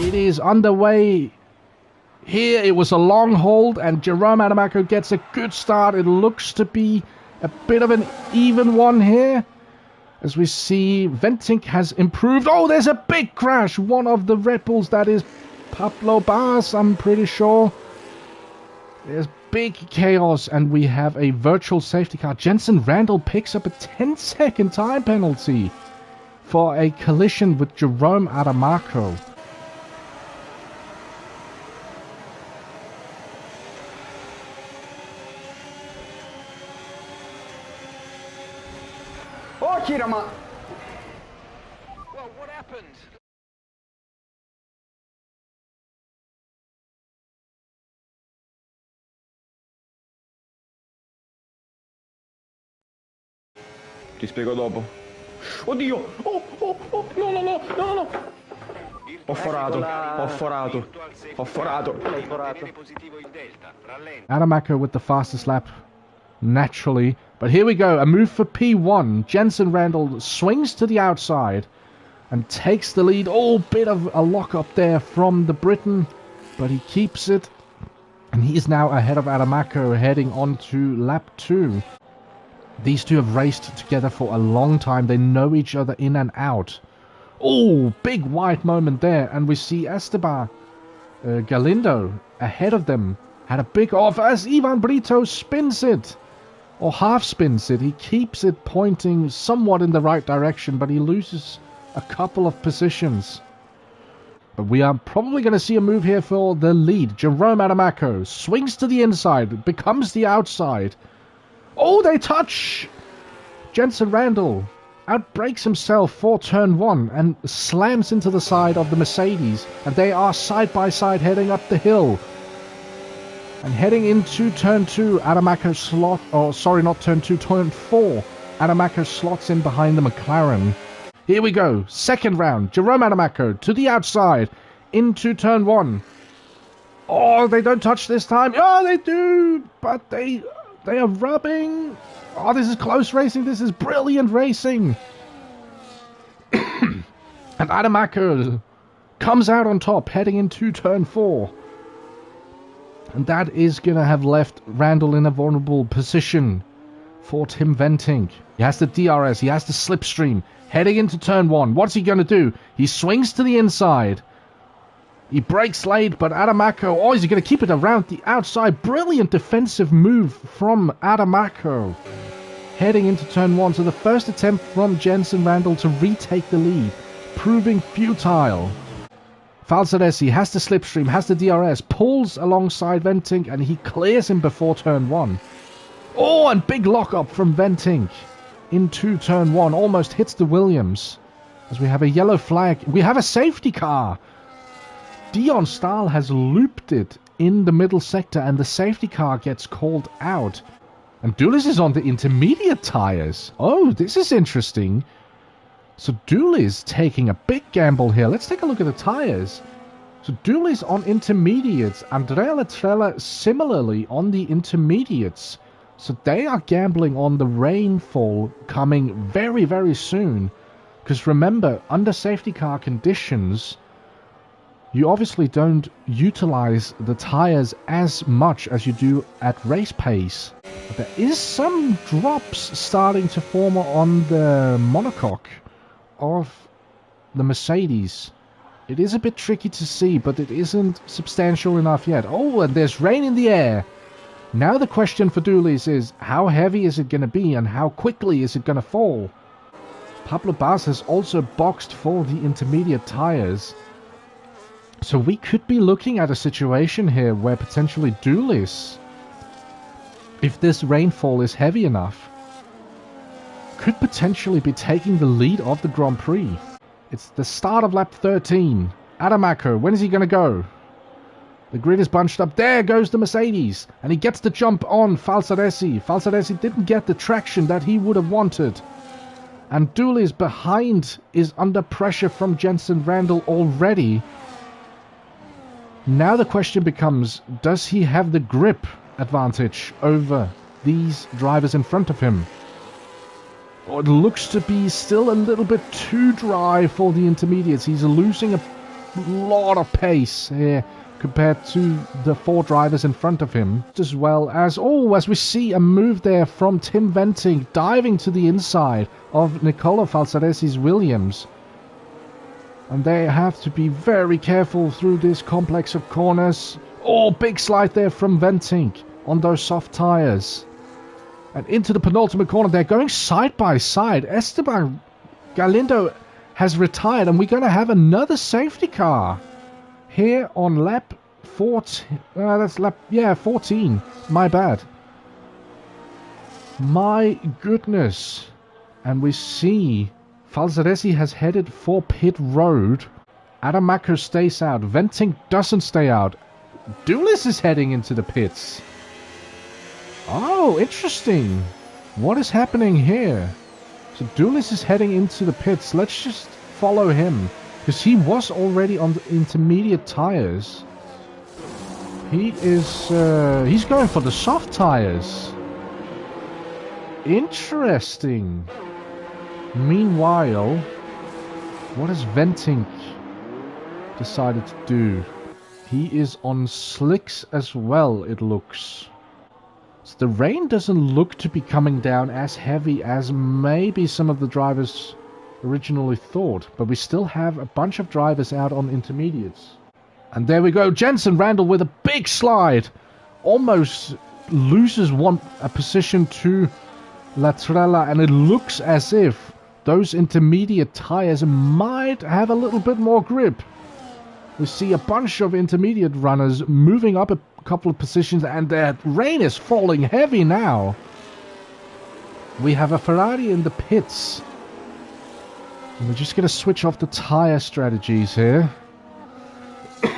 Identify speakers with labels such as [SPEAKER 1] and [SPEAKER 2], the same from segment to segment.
[SPEAKER 1] It is underway. Here it was a long hold and Jerome Adamaco gets a good start. It looks to be a bit of an even one here. As we see Ventink has improved. Oh, there's a big crash. One of the Red Bulls, that is Pablo Bas, I'm pretty sure. There's big chaos and we have a virtual safety car. Jensen Randall picks up a 10-second time penalty for a collision with Jerome Adamaco.
[SPEAKER 2] Oh, Kirama!
[SPEAKER 3] Well, what happened?
[SPEAKER 2] Ti spiego dopo. Oddio! Oh, oh, oh! No, no, no, no, no! Ho forato.
[SPEAKER 1] Adamaco with the fastest lap, naturally. But here we go, a move for P1. Jensen Randall swings to the outside and takes the lead. Oh, bit of a lock up there from the Briton, but he keeps it. And he is now ahead of Adamaco heading on to lap 2. These two have raced together for a long time. They know each other in and out. Oh, big white moment there. And we see Esteban Galindo ahead of them. Had a big off as Ivan Brito spins it. Or half spins it. He keeps it pointing somewhat in the right direction, but he loses a couple of positions. But we are probably going to see a move here for the lead. Jerome Adamaco swings to the inside, becomes the outside. Oh, they touch! Jensen Randall outbrakes himself for turn 1 and slams into the side of the Mercedes. And they are side by side heading up the hill. And heading into turn 2, Adamaco slot... Oh, sorry, not turn 2, turn 4. Adamaco slots in behind the McLaren. Here we go. Second round. Jerome Adamaco to the outside. Into turn 1. Oh, they don't touch this time. Oh, they do. But they are rubbing. Oh, this is close racing. This is brilliant racing. And Adamaco comes out on top heading into turn 4. And that is going to have left Randall in a vulnerable position for Tim Ventink. He has the DRS. He has the slipstream. Heading into turn 1. What's he going to do? He swings to the inside. He brakes late, but Adamaco... Oh, is he going to keep it around the outside? Brilliant defensive move from Adamaco. Heading into turn 1. So the first attempt from Jensen Randall to retake the lead. Proving futile. Falsaresi has the slipstream, has the DRS, pulls alongside Ventink, and he clears him before turn 1. Oh, and big lock-up from Ventink into turn 1. Almost hits the Williams. As we have a yellow flag. We have a safety car. Dion Stahl has looped it in the middle sector, and the safety car gets called out. And Doulis is on the intermediate tires. Oh, this is interesting. So Doulis taking a big gamble here. Let's take a look at the tires. So Doulis on intermediates. Andrea Latrella similarly on the intermediates. So they are gambling on the rainfall coming very, very soon. Because remember, under safety car conditions, you obviously don't utilize the tires as much as you do at race pace. But there is some drops starting to form on the monocoque of the Mercedes. It is a bit tricky to see, but it isn't substantial enough yet. Oh, and there's rain in the air. Now the question for Doulis is, how heavy is it going to be and how quickly is it going to fall? Pablo Bas has also boxed for the intermediate tires. So we could be looking at a situation here where potentially Doulis, if this rainfall is heavy enough, could potentially be taking the lead of the Grand Prix. It's the start of lap 13. Adamaco, when is he going to go? The grid is bunched up. There goes the Mercedes. And he gets the jump on Falsaresi. Falsaresi didn't get the traction that he would have wanted. And Doulis behind is under pressure from Jensen Randall already. Now the question becomes, does he have the grip advantage over these drivers in front of him? Or it looks to be still a little bit too dry for the intermediates. He's losing a lot of pace here compared to the 4 drivers in front of him. As well as, as we see a move there from Tim Venting diving to the inside of Nicola Falzaresi's Williams. And they have to be very careful through this complex of corners. Oh, big slide there from Venting on those soft tires. And into the penultimate corner, they're going side by side. Esteban Galindo has retired, and we're going to have another safety car here on lap 14. That's lap, 14. My bad. My goodness. And we see Falzaresi has headed for pit road. Adamaco stays out. Venting doesn't stay out. Doulis is heading into the pits. Oh, interesting. What is happening here? So Doulis is heading into the pits. Let's just follow him, because he was already on the intermediate tires. He is he's going for the soft tires. Interesting. Meanwhile, what has Venting decided to do? He is on slicks as well, it looks. So the rain doesn't look to be coming down as heavy as maybe some of the drivers originally thought. But we still have a bunch of drivers out on intermediates. And there we go. Jensen Randall with a big slide. Almost loses a position to Latrella. And it looks as if those intermediate tires might have a little bit more grip. We see a bunch of intermediate runners moving up a couple of positions, and the rain is falling heavy now. We have a Ferrari in the pits. And we're just going to switch off the tire strategies here.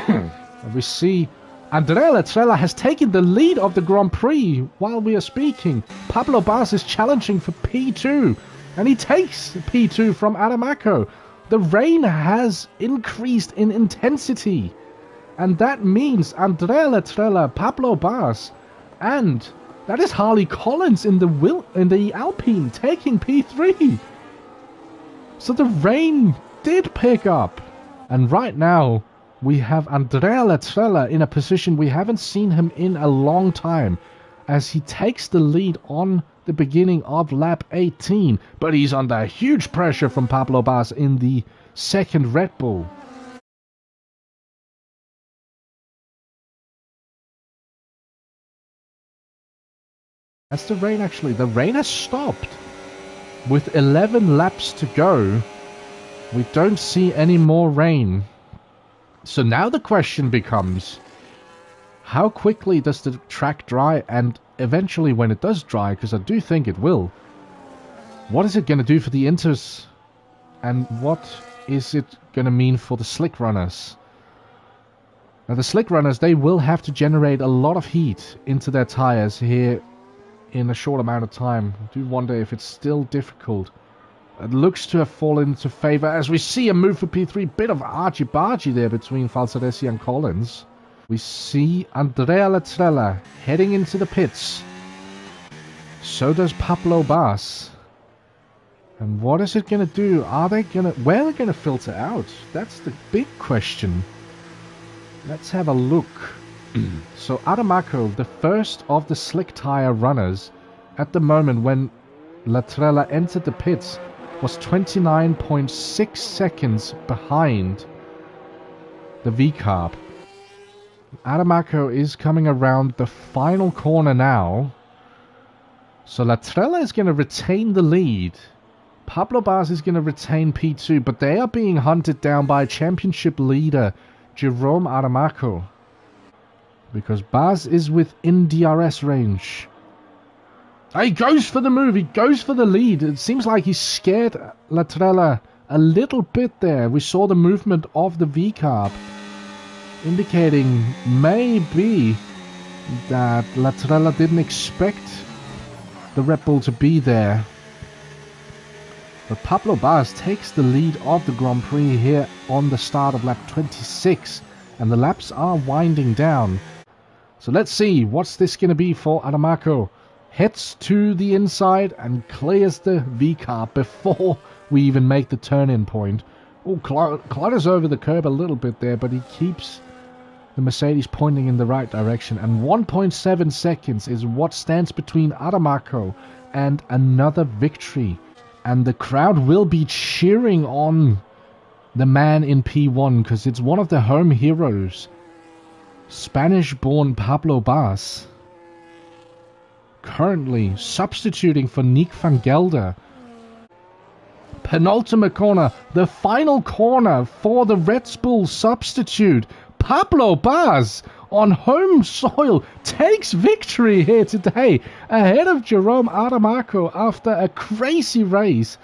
[SPEAKER 1] And we see Andrea Latrella has taken the lead of the Grand Prix while we are speaking. Pablo Bas is challenging for P2, and he takes P2 from Adamaco. The rain has increased in intensity, and that means Andrea Latrella, Pablo Bas, and that is Harley Collins in the Alpine taking P3. So the rain did pick up, and right now we have Andrea Latrella in a position we haven't seen him in a long time, as he takes the lead on the beginning of lap 18, but he's under huge pressure from Pablo Bas in the second Red Bull. As the rain has stopped. With 11 laps to go, we don't see any more rain. So now the question becomes, how quickly does the track dry? And eventually when it does dry, because I do think it will, what is it going to do for the Inters? And what is it going to mean for the slick runners? Now the slick runners, they will have to generate a lot of heat into their tires here in a short amount of time. I do wonder if it's still difficult. It looks to have fallen into favour as we see a move for P3. Bit of argy-bargy there between Falzaresi and Collins. We see Andrea Latrella heading into the pits. So does Pablo Bas. And what is it going to do? Where are they going to filter out? That's the big question. Let's have a look. So Adamaco, the first of the slick tire runners, at the moment when Latrella entered the pits, was 29.6 seconds behind the V-carb. Adamaco is coming around the final corner now. So Latrella is going to retain the lead. Pablo Bas is going to retain P2, but they are being hunted down by championship leader Jerome Adamaco, because Bas is within DRS range. He goes for the move. He goes for the lead. It seems like he scared Latrella a little bit there. We saw the movement of the V-carb, indicating maybe that Latrella didn't expect the Red Bull to be there. But Pablo Bas takes the lead of the Grand Prix here on the start of lap 26. And the laps are winding down. So let's see, what's this going to be for Adamaco? Heads to the inside and clears the V-carb before we even make the turn-in point. Oh, clutters over the curb a little bit there, but he keeps the Mercedes pointing in the right direction. And 1.7 seconds is what stands between Adamaco and another victory. And the crowd will be cheering on the man in P1 because it's one of the home heroes. Spanish-born Pablo Bas. Currently substituting for Nick van Gelder. Penultimate corner, the final corner for the Red Bull substitute. Pablo Bas on home soil takes victory here today ahead of Jerome Adamaco after a crazy race.